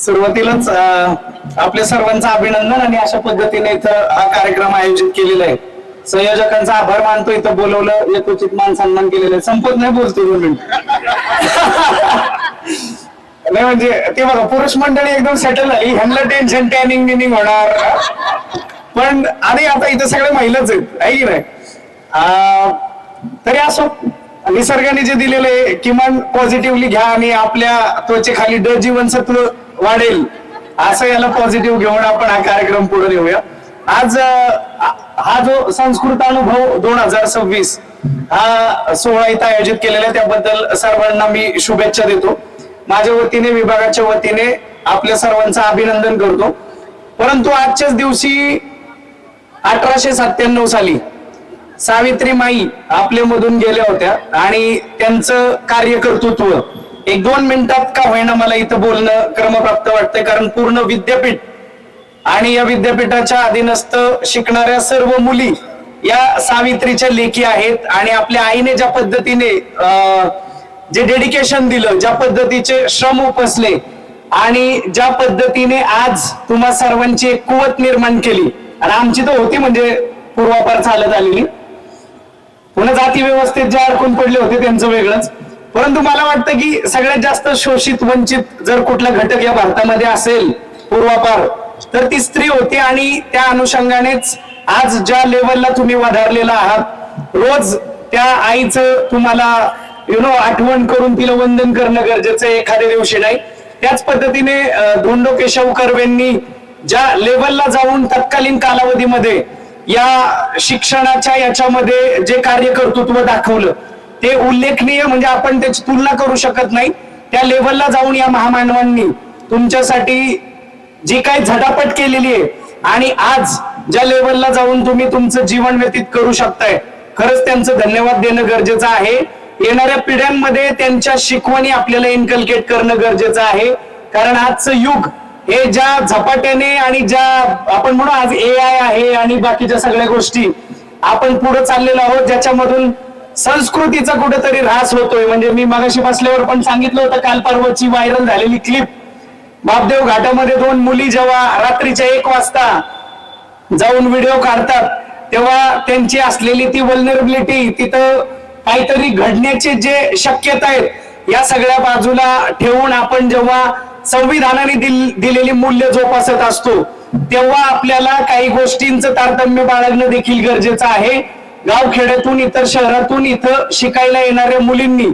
सुरुवातीलाच आपल्या सर्वांचं अभिनंदन आणि अशा पद्धतीने इथं हा कार्यक्रम आयोजित केलेला आहे. संयोजकांचा आभार मानतो. इथं बोलवलं, यथोचित मान सन्मान केलेला आहे. संपत नाही बोलतो 2 मिनिट. नाही म्हणजे ते बघा, पुरुष मंडळी एकदम सेटल झाली, ह्यांना टेन्शन टॅनिंग बिनिंग होणार. पण आणि आता इथं सगळे महिलाच आहेत, आहे की नाही? तरी असो, निसर्गाने जे दिलेले किमान पॉझिटिव्हली घ्या आणि आपल्या त्वचेखाली जीवनसत्व वाढेल असं याला पॉझिटिव्ह घेऊन आपण हा कार्यक्रम पुढे नेऊया. आज हा जो संस्कृत अनुभव 2026 हा सोहळा इथं आयोजित केलेला आहे, त्याबद्दल सर्वांना मी शुभेच्छा देतो. माझ्या वतीने, विभागाच्या वतीने आपल्या सर्वांचं अभिनंदन करतो. परंतु आजच्याच दिवशी 1897 साली सावित्रीमाई आपल्यामधून गेल्या होत्या आणि त्यांचं कार्यकर्तृत्व 1-2 मिनिटात का होईना मला इथं बोलणं क्रमप्राप्त वाटतंय, कारण पूर्ण विद्यापीठ आणि या विद्यापीठाच्या अधीनस्थ शिकणाऱ्या सर्व मुली या सावित्रीच्या लेकी आहेत. आणि आपल्या आईने ज्या पद्धतीने जे डेडिकेशन दिलं, ज्या पद्धतीचे श्रम उपसले आणि ज्या पद्धतीने आज तुम्हा सर्वांची एक कुवत निर्माण केली, आणि आमची तर होती म्हणजे पूर्वापार चालत आलेली, पुन्हा जाती व्यवस्थेत जे अडकून पडले होते त्यांचं वेगळंच. परंतु मला वाटतं की सगळ्यात जास्त शोषित वंचित जर कुठला घटक या भारतामध्ये असेल पूर्वापार, तर ती स्त्री होती. आणि त्या अनुषंगानेच आज ज्या लेवलला तुम्ही वाढलेला आहात, रोज त्या आईचं तुम्हाला आठवण करून तिला वंदन करणं गरजेचं आहे, एखाद्या दिवशी नाही. त्याच पद्धतीने धोंडो केशव कर्वेंनी ज्या लेवलला जाऊन तत्कालीन कालावधीमध्ये या शिक्षणाच्या याच्यामध्ये जे कार्यकर्तृत्व दाखवलं ते उल्लेखनीय, म्हणजे आपण त्याची तुलना करू शकत नाही. त्या लेवलला जाऊन या महामानवांनी तुमच्यासाठी जी काही झटापट केलेली आहे आणि आज ज्या लेवलला जाऊन तुम्ही तुमचं जीवन व्यतीत करू शकताय, खरंच त्यांचं धन्यवाद देणं गरजेचं आहे. येणाऱ्या पिढ्यांमध्ये त्यांच्या शिकवणी आपल्याला इन्कल्केट करणं गरजेचं आहे, कारण आजचं युग हे ज्या झपाट्याने आणि ज्या आपण म्हणू आज AI आहे आणि बाकीच्या सगळ्या गोष्टी आपण पुढे चाललेलो आहोत, ज्याच्यामधून संस्कृतीचा कुठेतरी ऱ्हास होतोय. म्हणजे मी मगाशी बसल्यावर पण सांगितलं होतं, काल परवाची व्हायरल झालेली क्लिप, बापदेव घाटामध्ये 2 मुली जेव्हा रात्रीच्या 1 वाजता जाऊन व्हिडिओ काढतात, तेव्हा त्यांची असलेली ती वल्नरेबिलिटी, तिथं काहीतरी घडण्याचे जे शक्यता आहेत, या सगळ्या बाजूला ठेवून आपण जेव्हा संविधानाने दिलेली मूल्य जोपासत असतो, तेव्हा आपल्याला काही गोष्टींचं तारतम्य बाळगणं देखील गरजेचं आहे. गावखेड्यातून इतर शहरातून इथं शिकायला येणाऱ्या मुलींनी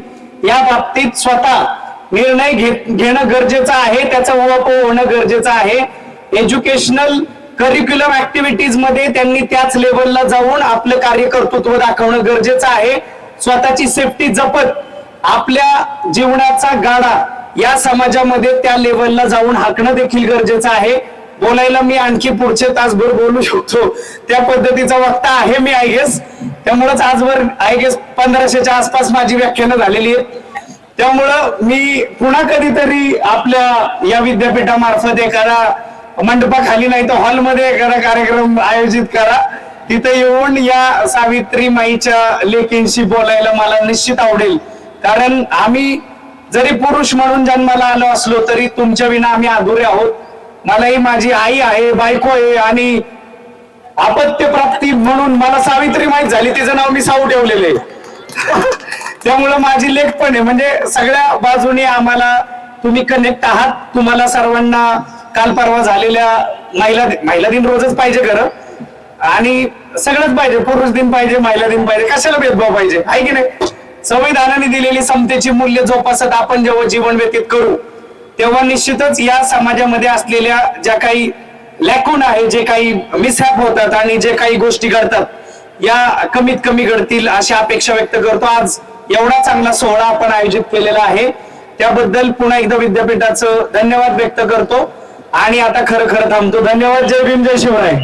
या बाबतीत स्वतः निर्णय घेणं गरजेचं आहे, त्याचा उहापोह होणं गरजेचं आहे. एज्युकेशनल करिक्युलम ऍक्टिव्हिटीज मध्ये त्यांनी त्याच लेवलला जाऊन आपलं कार्यकर्तृत्व दाखवणं गरजेचं आहे. स्वतःची सेफ्टी जपत आपल्या जीवनाचा गाडा या समाजामध्ये त्या लेवलला जाऊन हाकणं देखील गरजेचं आहे. बोलायला मी आणखी पुढचे तासभर बोलू शकतो, त्या पद्धतीचा वक्ता आहे मी, आय गेस. त्यामुळेच आजवर आय गेस 1500च्या आसपास माझी व्याख्यानं झालेली आहेत. त्यामुळं मी पुन्हा कधीतरी आपल्या या विद्यापीठामार्फत एखादा मंडपाखाली नाही तर हॉलमध्ये एखादा कार्यक्रम आयोजित करा, तिथे येऊन या सावित्रीमाईच्या लेकींशी बोलायला मला निश्चित आवडेल. कारण आम्ही जरी पुरुष म्हणून जन्माला आलो असलो तरी तुमच्या विना आम्ही अधुरे आहोत. मलाही माझी आई आहे, बायको आहे, आणि अपत्य प्राप्ती म्हणून मला सावित्रीमाई झाली, तिचं नाव मी साऊ ठेवलेलं आहे. त्यामुळं माझी लेख पण आहे. म्हणजे सगळ्या बाजूने आम्हाला तुम्ही कनेक्ट आहात. तुम्हाला सर्वांना काल परवा झालेल्या महिला दिन रोजच पाहिजे खरं, आणि सगळंच पाहिजे, पुरुष दिन पाहिजे, महिला दिन पाहिजे, कशाला भेदभाव पाहिजे, आहे की नाही? संविधानाने दिलेली समतेची मूल्य जोपासत आपण जेव्हा जीवन व्यतीत करू, तेव्हा निश्चितच या समाजामध्ये असलेल्या ज्या काही लॅकून आहे, जे काही मिसहॅप होतात आणि जे काही गोष्टी घडतात, या कमीत कमी घडतील अशी अपेक्षा व्यक्त करतो. आज एवढा चांगला सोहळा आपण आयोजित केलेला आहे, त्याबद्दल पुन्हा एकदा विद्यापीठाचं धन्यवाद व्यक्त करतो. आणि आता खरं थांबतो. धन्यवाद. जय भीम, जय शिवराय.